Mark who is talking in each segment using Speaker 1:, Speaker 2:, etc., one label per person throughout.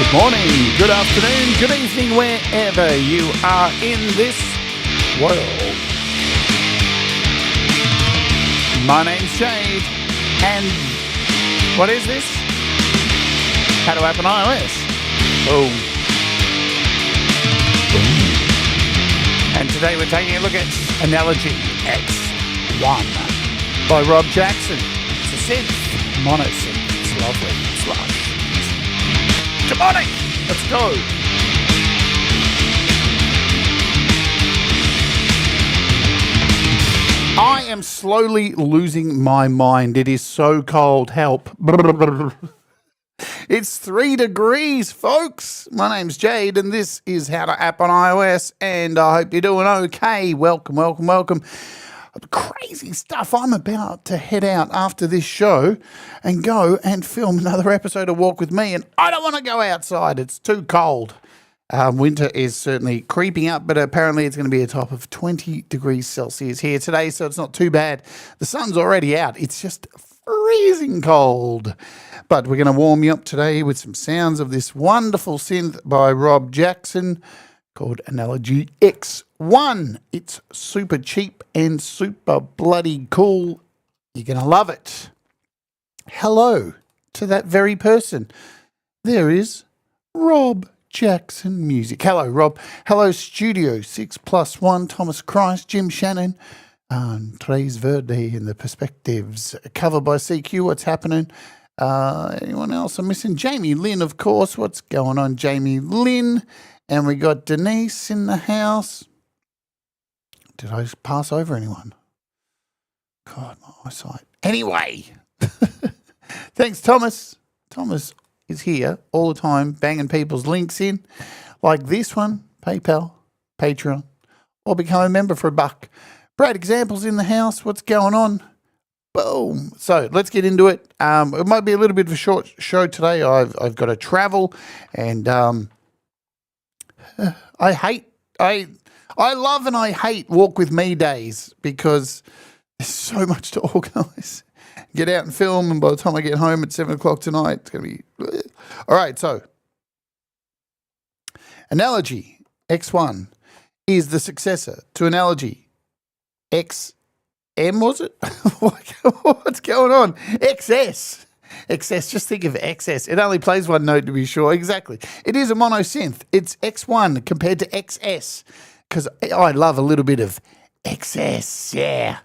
Speaker 1: Good morning, good afternoon, good evening, wherever you are in this world. My name's Jade, and what is this? How to open iOS. Boom. And today we're taking a look at ANALOGyX1 by Rob Jackson. It's a synth, mono synth. It's lovely. It's lush. Good morning. Let's go. I am slowly losing my mind. It is so cold. Help. It's 3 degrees, folks. My name's Jade, and this is How to App on iOS, and I hope you're doing okay. Welcome, welcome, welcome. Crazy stuff. I'm about to head out after this show and go and film another episode of Walk With Me, and I don't want to go outside. It's too cold. Winter is certainly creeping up, but apparently it's going to be a top of 20 degrees Celsius here today, so it's not too bad. The sun's already out. It's just freezing cold. But we're going to warm you up today with some sounds of this wonderful synth by Rob Jackson called ANALOGyX1. It's super cheap and super bloody cool. You're going to love it. Hello to that very person. There is Rob Jackson Music. Hello, Rob. Hello, Studio 6+1, Thomas Christ, Jim Shannon, Tres Verde in the Perspectives. Cover by CQ. What's happening? Anyone else I'm missing? Jamie Lynn, of course. What's going on, Jamie Lynn? And we got Denise in the house. Did I pass over anyone? God, my eyesight. Anyway, thanks, Thomas. Thomas is here all the time, banging people's links in, like this one, PayPal, Patreon, or become a member for $1. Brad Examples in the house. What's going on? Boom. So let's get into it. It might be a little bit of a short show today. I've got to travel, and I love and I hate Walk With Me days because there's so much to organise. Get out and film, and by the time I get home at 7 o'clock tonight, it's going to be... All right, so ANALOGyX1 is the successor to ANALOGyXM, was it? What's going on? XS. XS, just think of XS. It only plays one note, to be sure. Exactly. It is a mono synth. It's X1 compared to XS, because I love a little bit of XS, yeah.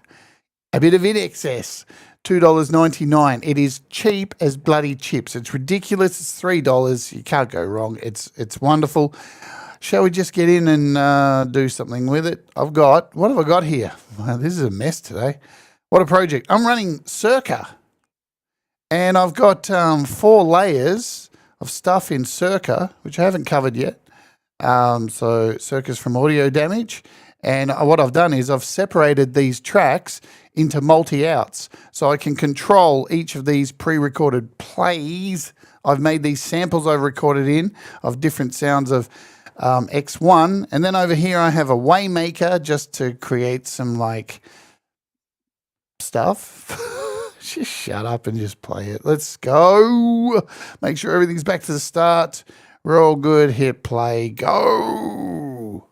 Speaker 1: A bit of in excess. $2.99. It is cheap as bloody chips. It's ridiculous. It's $3. You can't go wrong. It's wonderful. Shall we just get in and do something with it? What have I got here? Wow, this is a mess today. What a project. I'm running Circa, and I've got 4 layers of stuff in Circa, which I haven't covered yet. So Circa's from Audio Damage. And what I've done is I've separated these tracks into multi-outs so I can control each of these pre-recorded plays. I've made these samples I've recorded in of different sounds of X1. And then over here I have a Waymaker just to create some like stuff. Just shut up and just play it. Let's go. Make sure everything's back to the start. We're all good. Hit play. Go.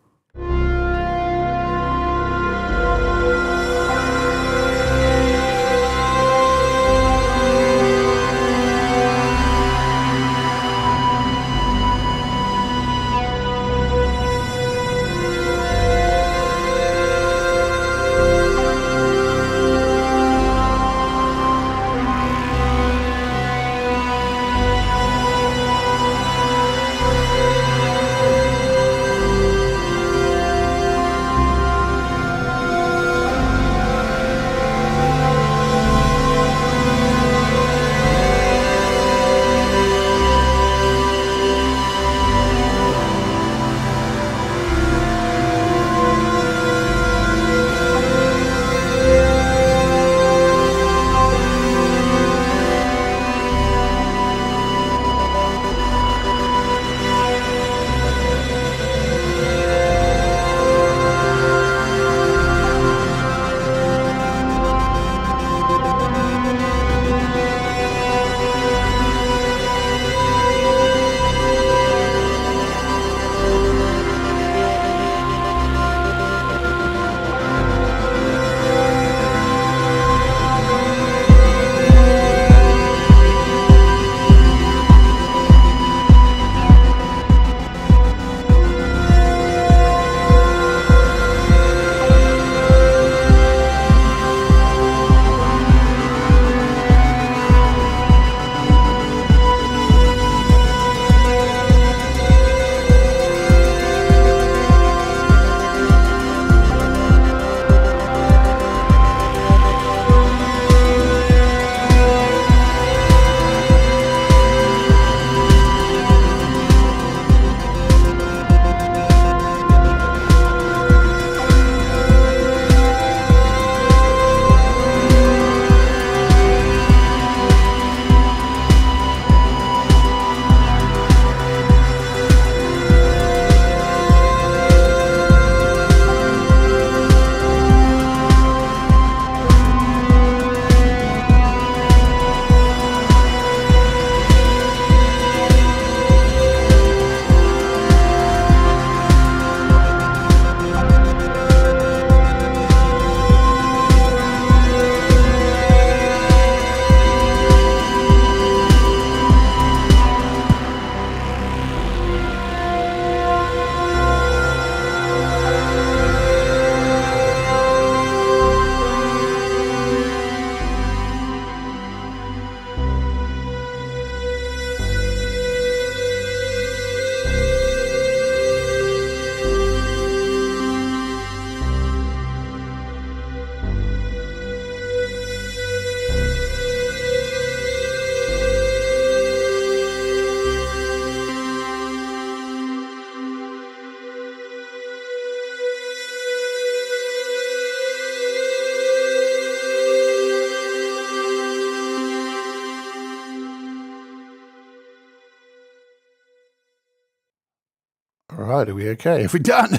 Speaker 1: All right, are we okay? Have we done?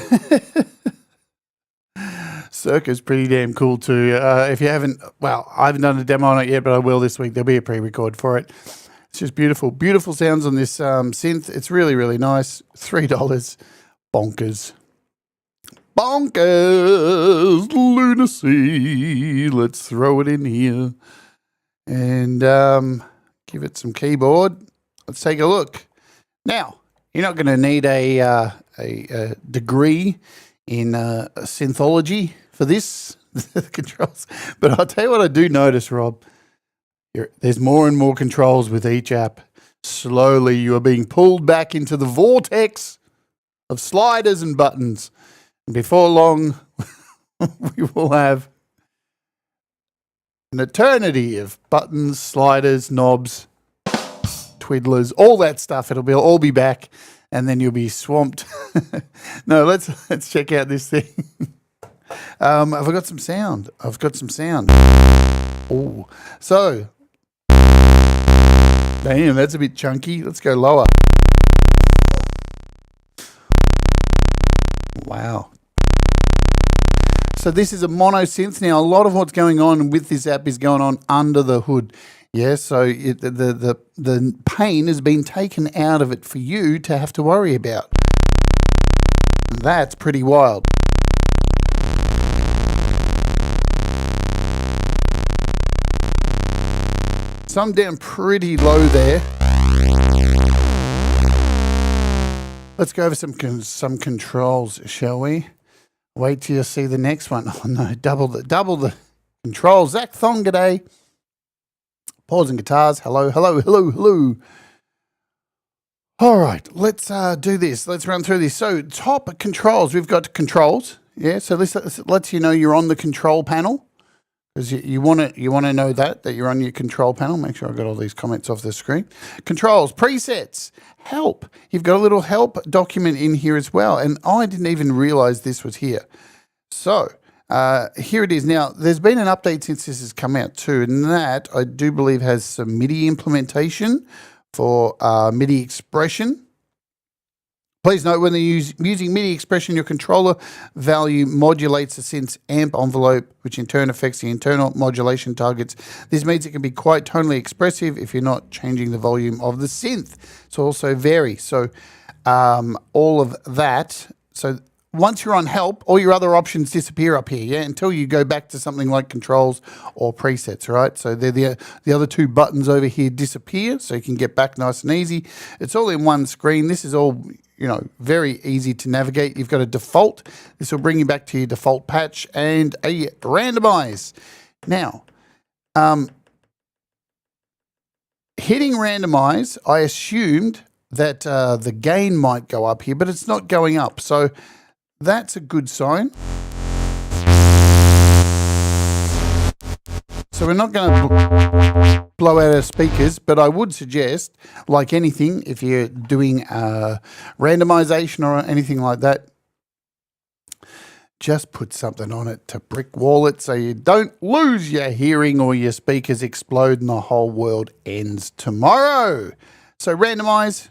Speaker 1: Circa's pretty damn cool too. If you haven't, well, I haven't done a demo on it yet, but I will this week. There'll be a pre-record for it. It's just beautiful. Beautiful sounds on this synth. It's really, really nice. $3. Bonkers. Bonkers. Lunacy. Let's throw it in here. And give it some keyboard. Let's take a look. Now, you're not going to need a degree in synthology for this controls, but I'll tell you what I do notice, Rob. There's more and more controls with each app. Slowly, you are being pulled back into the vortex of sliders and buttons. And before long, we will have an eternity of buttons, sliders, knobs, twiddlers, all that stuff. It'll all be back, and then you'll be swamped. No, let's check out this thing. Have I got some sound? I've got some sound. Oh, so damn, that's a bit chunky. Let's go lower. Wow. So this is a mono synth. Now, a lot of what's going on with this app is going on under the hood. Yeah, so the pain has been taken out of it for you to have to worry about. That's pretty wild. So I'm down pretty low there. Let's go over some controls, shall we? Wait till you see the next one. Oh no, double the controls. Zach Thong today. Pausing guitars. Hello, hello, hello, hello. All right, let's do this. Let's run through this. So top controls, we've got controls. Yeah, so this lets you know you're on the control panel. Because you want to know that you're on your control panel. Make sure I got all these comments off the screen. Controls, presets, help. You've got a little help document in here as well. And I didn't even realize this was here. So here it is. Now, there's been an update since this has come out too. And that, I do believe, has some MIDI implementation for MIDI expression. Please note, when using MIDI expression, your controller value modulates the synth's amp envelope, which in turn affects the internal modulation targets. This means it can be quite tonally expressive if you're not changing the volume of the synth. So also vary. So all of that. So once you're on help, all your other options disappear up here, yeah, until you go back to something like controls or presets, right? So the other two buttons over here disappear, so you can get back nice and easy. It's all in one screen. This is all, very easy to navigate. You've got a default. This will bring you back to your default patch and a randomize. Now, hitting randomize, I assumed that the gain might go up here, but it's not going up. So that's a good sign. So we're not going to blow out our speakers, but I would suggest, like anything, if you're doing randomization or anything like that, just put something on it to brick wall it so you don't lose your hearing or your speakers explode and the whole world ends tomorrow. So randomize.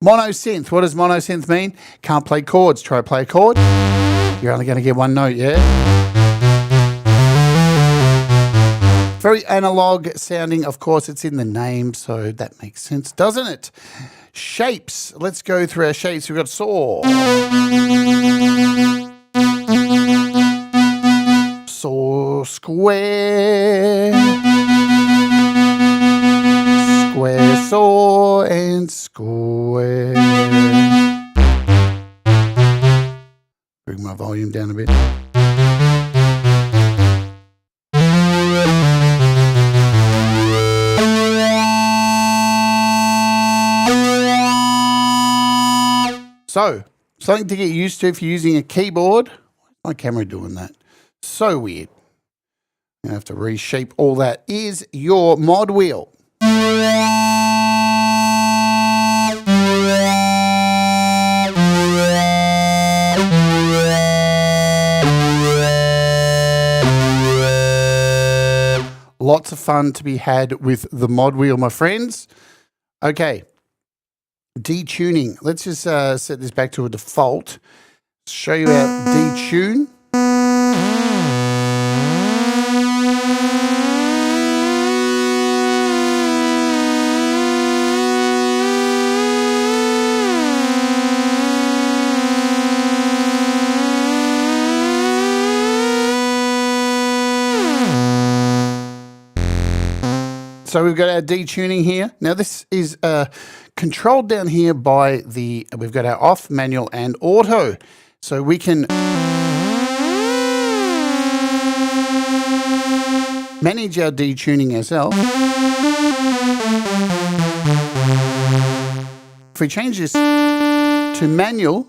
Speaker 1: Mono synth. What does mono synth mean? Can't play chords. Try to play a chord. You're only going to get one note, yeah? Very analog sounding. Of course, it's in the name, so that makes sense, doesn't it? Shapes. Let's go through our shapes. We've got saw. Saw square. Square saw and square. Bring my volume down a bit. So, something to get used to if you're using a keyboard. Why's my camera doing that? So weird. I'm going to have to reshape all that. Is your mod wheel. Lots of fun to be had with the mod wheel, my friends. Okay, detuning. Let's just set this back to a default. Show you our detune. So we've got our detuning here. Now this is controlled down here by we've got our off, manual and auto. So we can manage our detuning ourselves. If we change this to manual,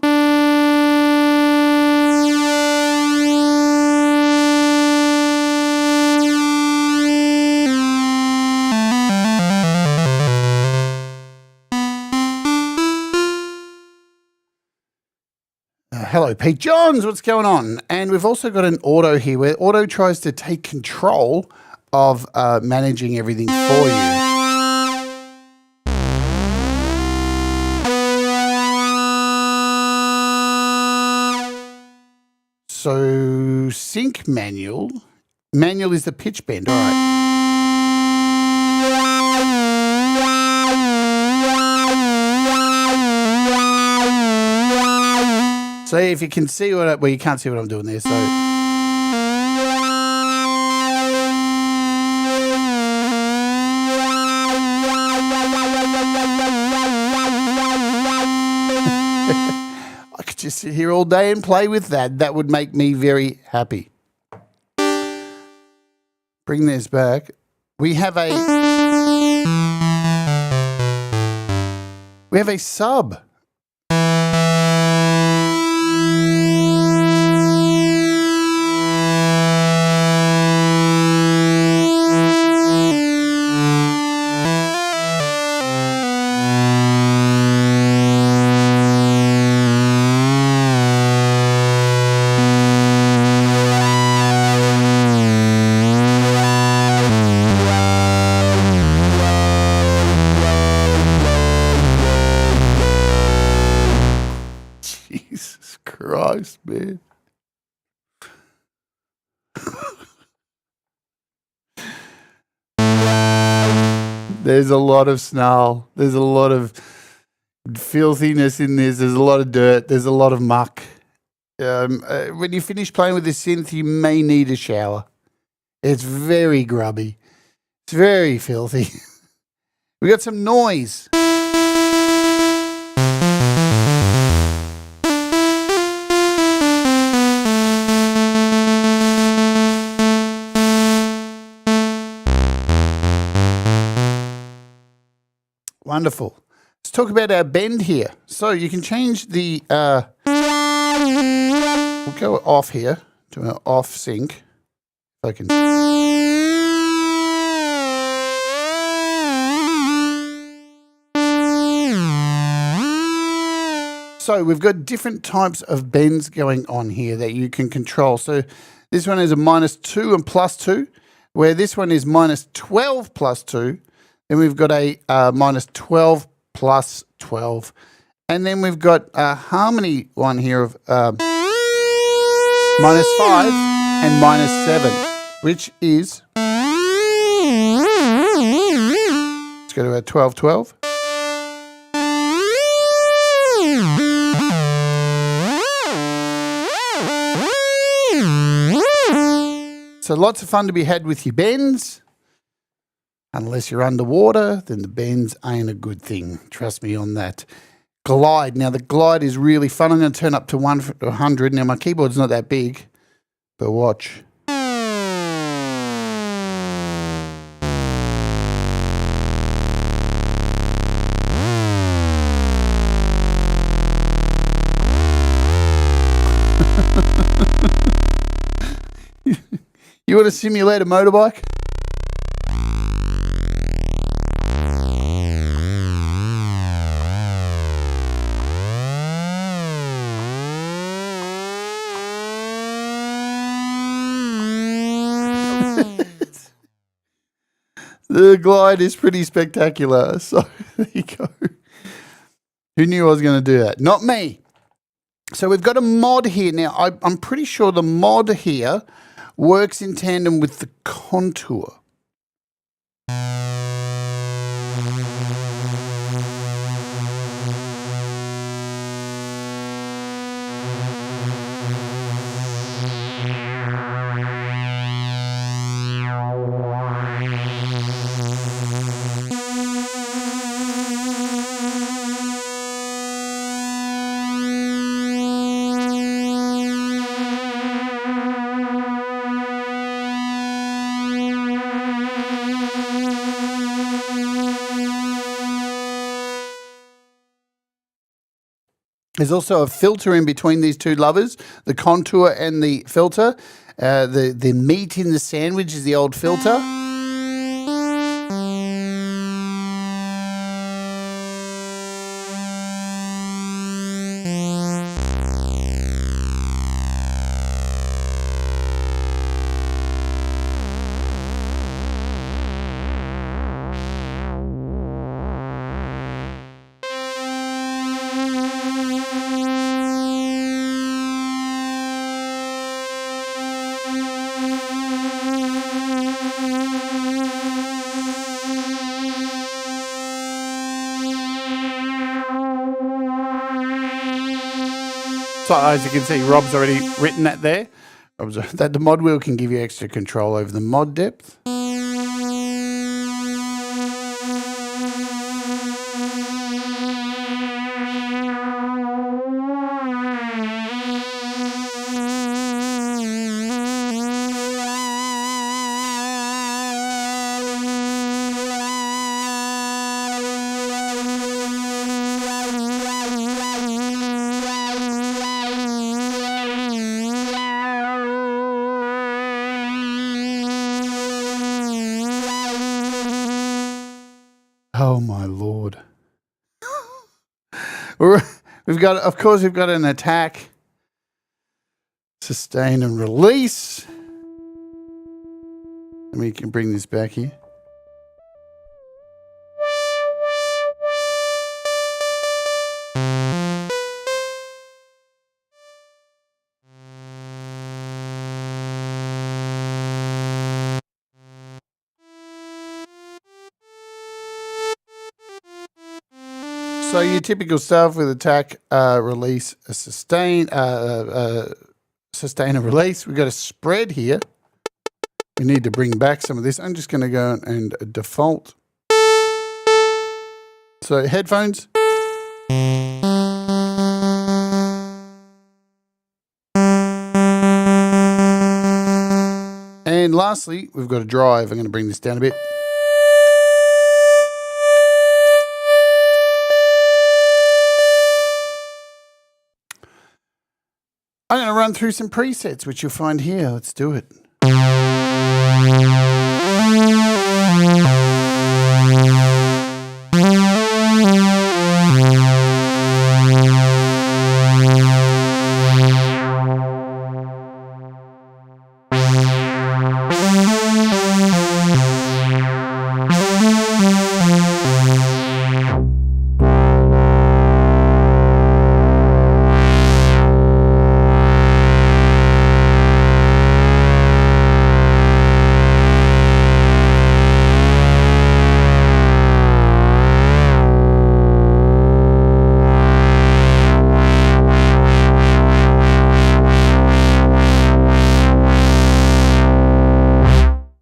Speaker 1: hello, Pete Johns, what's going on? And we've also got an auto here where auto tries to take control of managing everything for you. So sync manual. Manual is the pitch bend, all right. So if you can see well, you can't see what I'm doing there. So I could just sit here all day and play with that. That would make me very happy. Bring this back. We have a sub. Jesus Christ, man. There's a lot of snarl. There's a lot of filthiness in this. There's a lot of dirt. There's a lot of muck. When you finish playing with this synth, you may need a shower. It's very grubby. It's very filthy. We got some noise. Wonderful. Let's talk about our bend here. So you can change the, we'll go off here to an off sync. If I can. So we've got different types of bends going on here that you can control. So this one is a -2 and +2, where this one is -12 +2. Then we've got a -12 +12. And then we've got a harmony one here of -5 and -7, which is, let's go to our 12-12. So lots of fun to be had with your bends. Unless you're underwater, then the bends ain't a good thing. Trust me on that. Glide. Now, the glide is really fun. I'm going to turn up to 100. Now, my keyboard's not that big, but watch. You want to simulate a motorbike? The glide is pretty spectacular. So there you go. Who knew I was going to do that? Not me. So we've got a mod here. Now, I'm pretty sure the mod here works in tandem with the contour. There's also a filter in between these two levers, the contour and the filter. The meat in the sandwich is the old filter. So as you can see, Rob's already written that there. That the mod wheel can give you extra control over the mod depth. Oh my Lord. We've got, of course, we've got an attack, sustain and release. And we can bring this back here. So your typical stuff with attack, release, a sustain, sustain and release. We've got a spread here. We need to bring back some of this. I'm just going to go and default. So headphones. And lastly, we've got a drive. I'm going to bring this down a bit. I'm going to run through some presets, which you'll find here. Let's do it.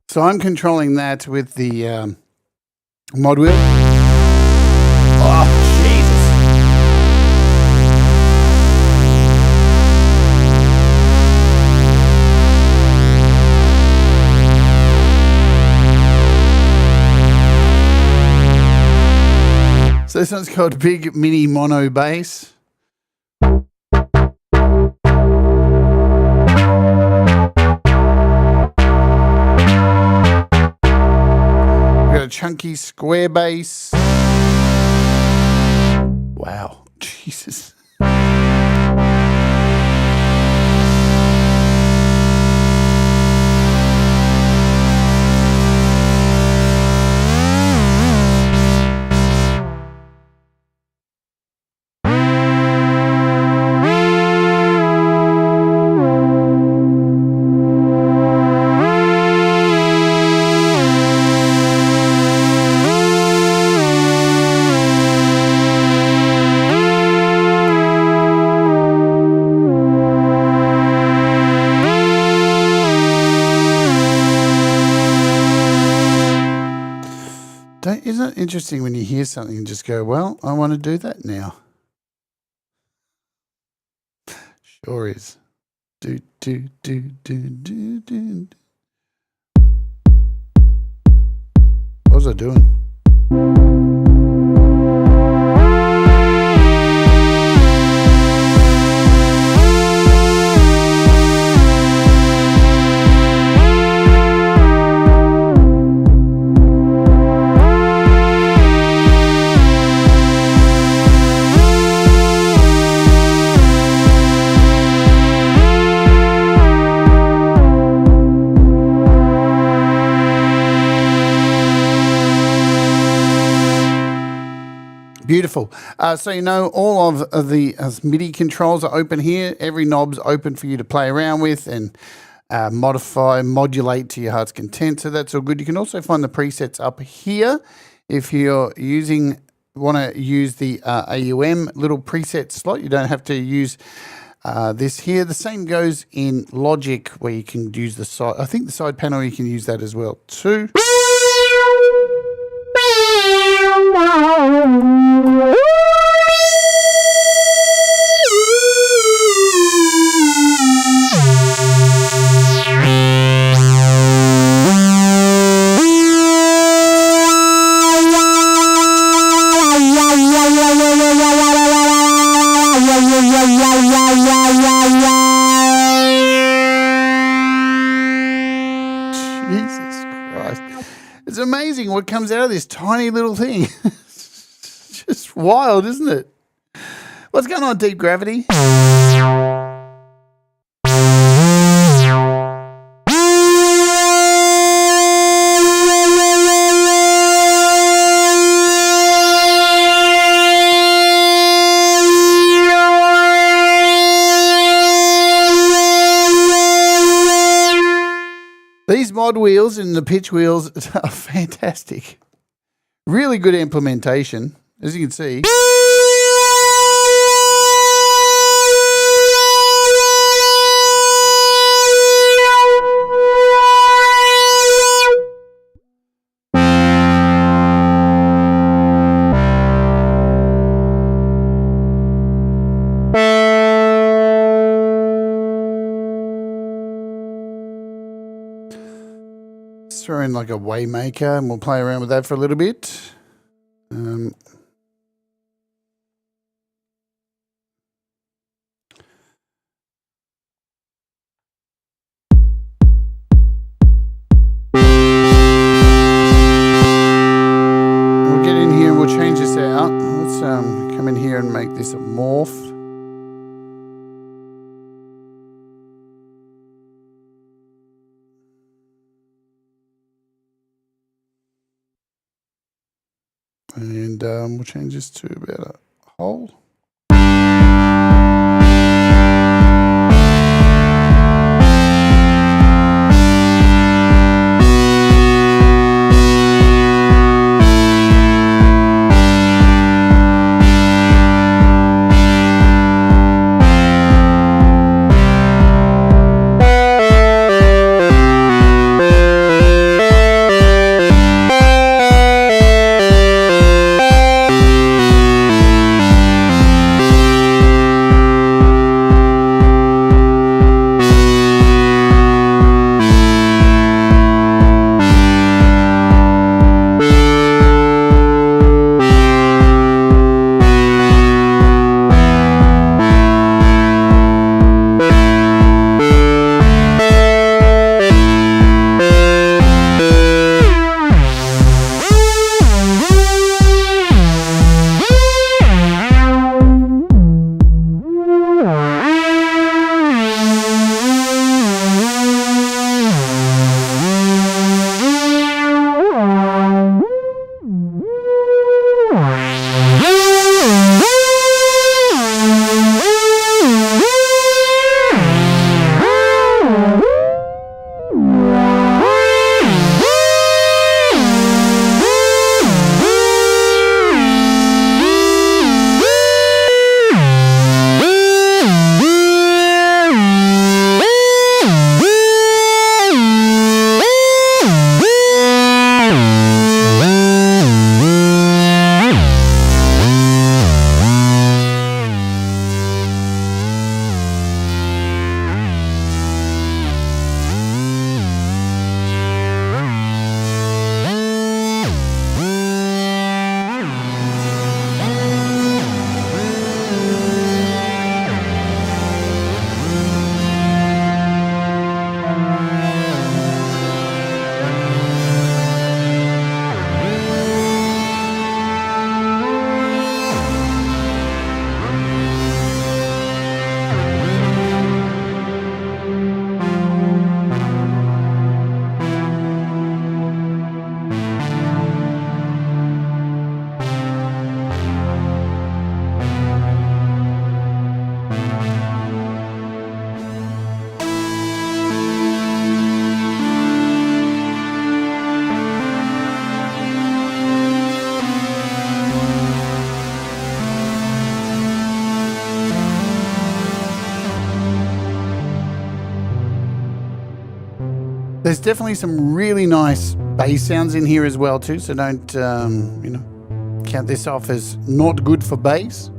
Speaker 1: So I'm controlling that with the mod wheel. Oh, Jesus. So this one's called Big Mini Mono Bass. Chunky square bass. Wow, Jesus. Isn't it interesting when you hear something and just go, well, I want to do that now? Sure is. Do, do, do, do, do, do. What was I doing? Beautiful. So you know all of the MIDI controls are open here. Every knob's open for you to play around with and modulate to your heart's content. So that's all good. You can also find the presets up here if you're want to use the AUM little preset slot. You don't have to use this here. The same goes in Logic, where you can use the side. I think the side panel, you can use that as well too. Jesus Christ. It's amazing what comes out of this tiny little thing. It's just wild, isn't it? What's going on, Deep Gravity? These mod wheels and the pitch wheels are fantastic. Really good implementation, as you can see. Throw in like a Waymaker and we'll play around with that for a little bit. We'll get in here and we'll change this out. Let's come in here and make this a morph. And we'll change this to about a whole. There's definitely some really nice bass sounds in here as well too, so don't you know, count this off as not good for bass.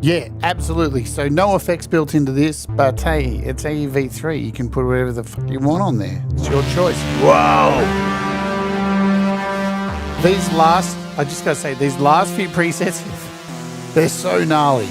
Speaker 1: Yeah, absolutely. So no effects built into this, but hey, it's AUv3. You can put whatever the fuck you want on there. It's your choice. Whoa! These last, I just gotta say, these last few presets, they're so gnarly.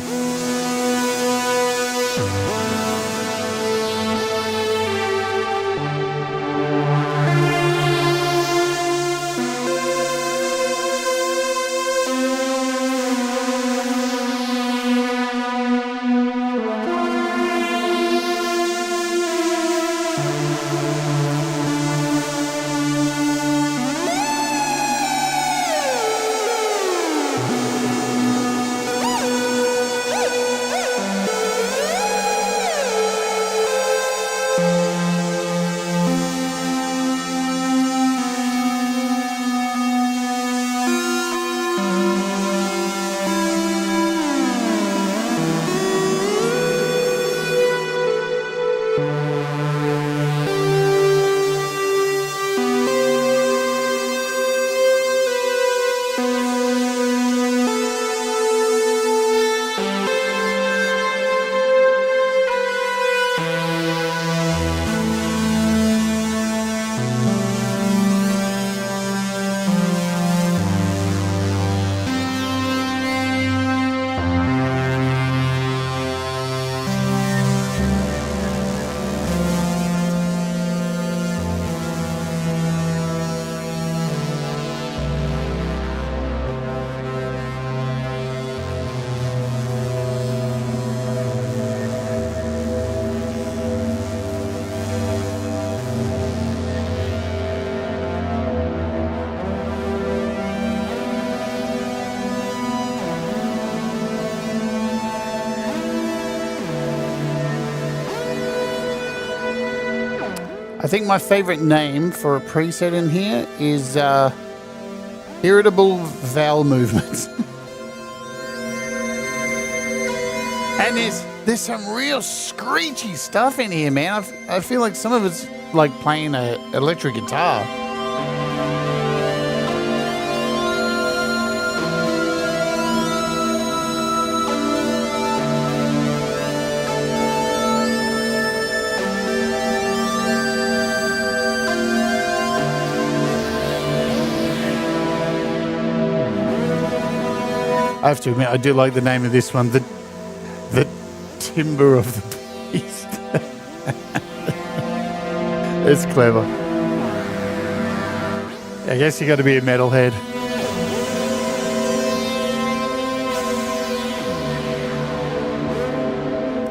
Speaker 1: I think my favorite name for a preset in here is irritable vowel movements. And there's some real screechy stuff in here, man. I feel like some of it's like playing an electric guitar. I have to admit, I do like the name of this one, the Timber of the Beast. It's clever. I guess you got to be a metalhead.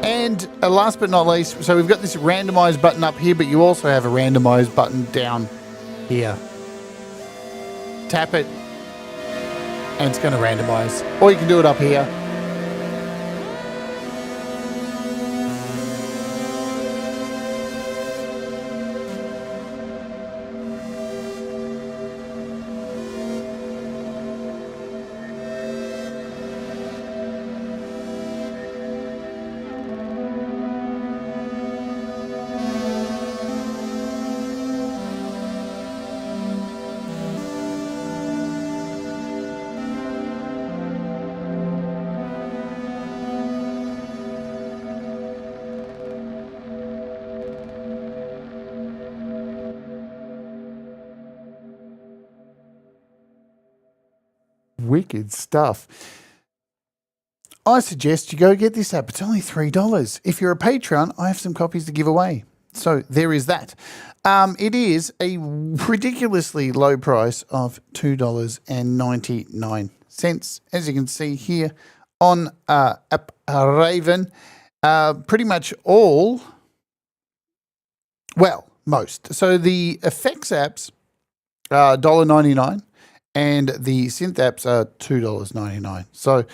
Speaker 1: And last but not least, so we've got this randomize button up here, but you also have a randomize button down here. Tap it, and it's going to randomize. Or you can do it up here. Wicked stuff. I suggest you go get this app. It's only $3. If you're a Patreon, I have some copies to give away. So there is that. It is a ridiculously low price of $2.99. As you can see here on App Raven, pretty much all, well, most. So the effects apps are $1.99 and the synth apps are $2.99. So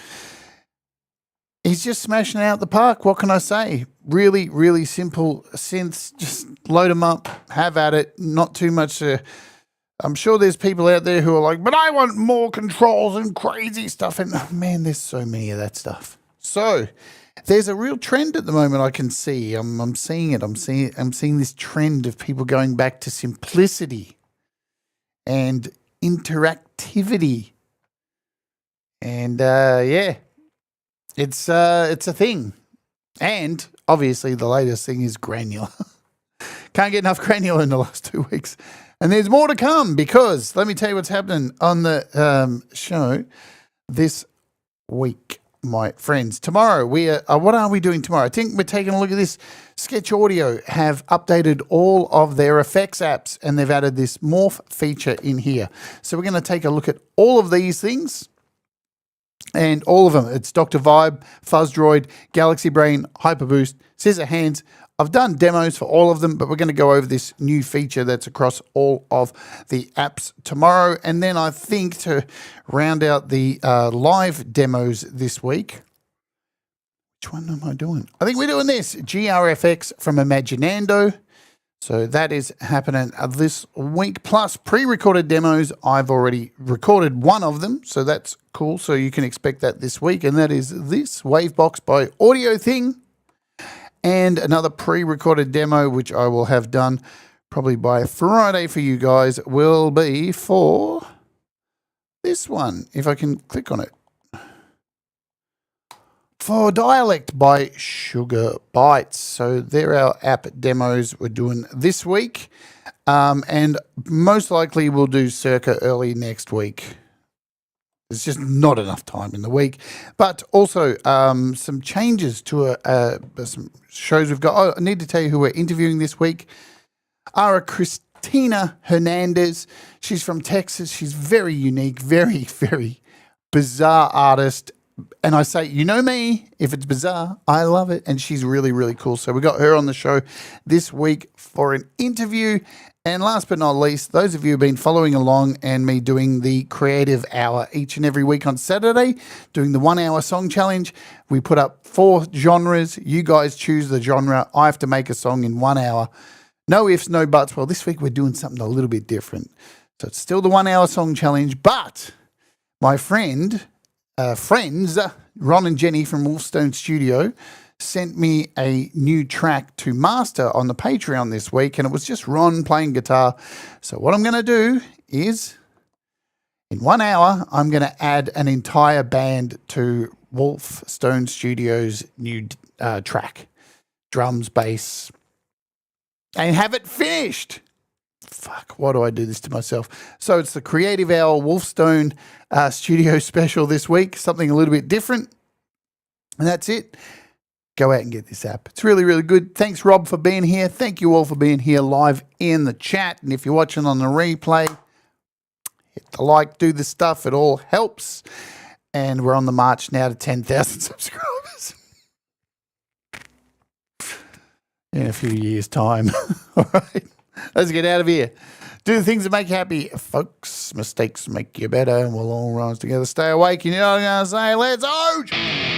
Speaker 1: he's just smashing out the park. What can I say? Really, really simple synths. Just load them up, have at it. Not too much. I'm sure there's people out there who are like, but I want more controls and crazy stuff. And oh, man, there's so many of that stuff. So there's a real trend at the moment I can see. I'm seeing it. I'm seeing this trend of people going back to simplicity and interactivity. And yeah. It's a thing. And obviously the latest thing is granular. Can't get enough granular in the last 2 weeks. And there's more to come because let me tell you what's happening on the show this week, my friends. Tomorrow, what are we doing tomorrow? I think we're taking a look at this. Sketch Audio have updated all of their effects apps and they've added this morph feature in here. So we're going to take a look at all of these things. And all of them, it's Dr. Vibe, Fuzz Droid, Galaxy Brain, Hyperboost, Scissor Hands. I've done demos for all of them, but we're going to go over this new feature that's across all of the apps tomorrow. And then I think to round out the live demos this week, which one am I doing? I think we're doing this, GRFX from Imaginando. So that is happening this week, plus pre-recorded demos. I've already recorded one of them, so that's cool. So you can expect that this week, and that is this Wavebox by Audio Thing, and another pre-recorded demo, which I will have done probably by Friday for you guys, will be for this one, if I can click on it. For Dialect by Sugar Bites. So they're our app demos we're doing this week. And most likely we'll do circa early next week. There's just not enough time in the week. But also some changes to some shows we've got. Oh, I need to tell you who we're interviewing this week. Christina Hernandez. She's from Texas. She's very unique, very, very bizarre artist. And I say, you know me, if it's bizarre, I love it. And she's really, really cool. So we got her on the show this week for an interview. And last but not least, those of you who have been following along and me doing the creative hour each and every week on Saturday, doing the 1 hour song challenge. We put up 4 genres. You guys choose the genre. I have to make a song in 1 hour. No ifs, no buts. Well, this week we're doing something a little bit different. So it's still the 1 hour song challenge, but my friends, Ron and Jenny from Wolfstone Studio, sent me a new track to master on the Patreon this week, and it was just Ron playing guitar. So what I'm going to do is, in 1 hour, I'm going to add an entire band to Wolfstone Studio's new track. Drums, bass, and have it finished. Fuck, why do I do this to myself? So it's the Creative Hour Wolfstone Studio special this week, something a little bit different. And that's it. Go out and get this app. It's really, really good. Thanks, Rob, for being here. Thank you all for being here live in the chat. And if you're watching on the replay, hit the like, do the stuff. It all helps. And we're on the march now to 10,000 subscribers. In a few years' time. All right. Let's get out of here. Do the things that make you happy, folks. Mistakes make you better, and we'll all rise together. Stay awake. You know what I'm going to say? Let's out!